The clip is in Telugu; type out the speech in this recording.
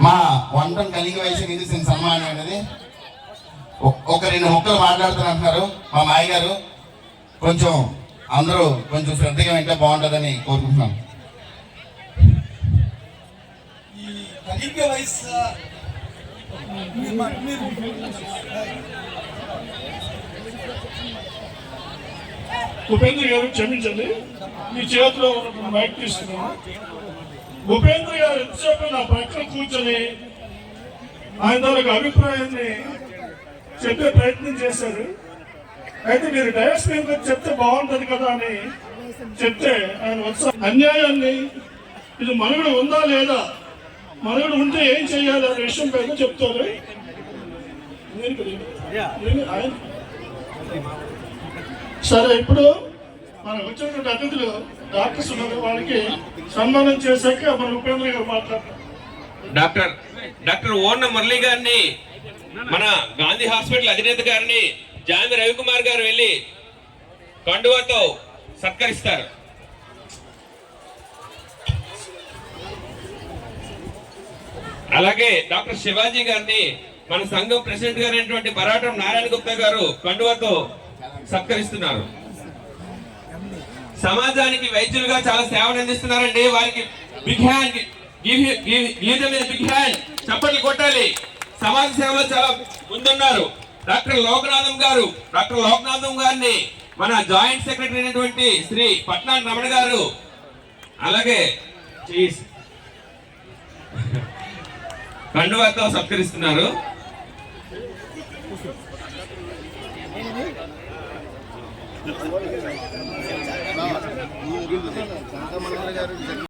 మా వంటం కలిగి వయసు నుంచి సన్మానం అనేది ఒక 2 ముక్కలు మాట్లాడుతున్నారు మా మాయ గారు. కొంచెం అందరూ కొంచెం శ్రద్ధగా వింటే బాగుంటుందని కోరుకుంటున్నాం. ఈ కలిగి వయసు ఉపేంద్ర గారు క్షమించండి, మీ చేతిలో మైక్ తీసుకున్నాను. ఉపేంద్ర గారు ఎంతసేపు నా పక్కన కూర్చొని ఆయన తాలూకు అభిప్రాయాన్ని చెప్పే ప్రయత్నం చేశారు. అయితే మీరు డయాస్ మీద చెప్తే బాగుంటది కదా అని చెప్తే ఆయన వచ్చా అన్యాయాన్ని ఇది మనుగడ ఉందా లేదా, మనుగడ ఉంటే ఏం చెయ్యాలి అనే విషయం పైన చెప్తారు. సరే, ఇప్పుడు మనకు వచ్చినటువంటి అతిథులు డాక్టర్స్ ఉన్నారు, వాళ్ళకి సన్మానం చేశాక మన ఉపేంద్ర గారు మాట్లాడతారు. డాక్టర్ ఓర్ణ మురళి గారిని, మన గాంధీ హాస్పిటల్ అధినేత గారిని జామి రవికుమార్ గారు వెళ్ళి కండువాతో సత్కరిస్తారు. అలాగే డాక్టర్ శివాజీ గారిని మన సంఘం ప్రెసిడెంట్ గారైనటువంటి బరాటం నారాయణ గుప్తా గారు కండువాతో సత్కరిస్తున్నారు. సమాజానికి వైద్యులుగా చాలా సేవలు అందిస్తున్నారండి. వారికి బిగ్ హ్యాండ్, బిగ్ హ్యాండ్ చప్పట్లు కొట్టాలి. సమాజ సేవలో చాలా ముందున్నారు. డాక్టర్ లోకనాథం గారిని మన జాయింట్ సెక్రటరీ అయినటువంటి శ్రీ పట్నాన్ రమణ గారు అలాగే కండువాతో సత్కరిస్తున్నారు.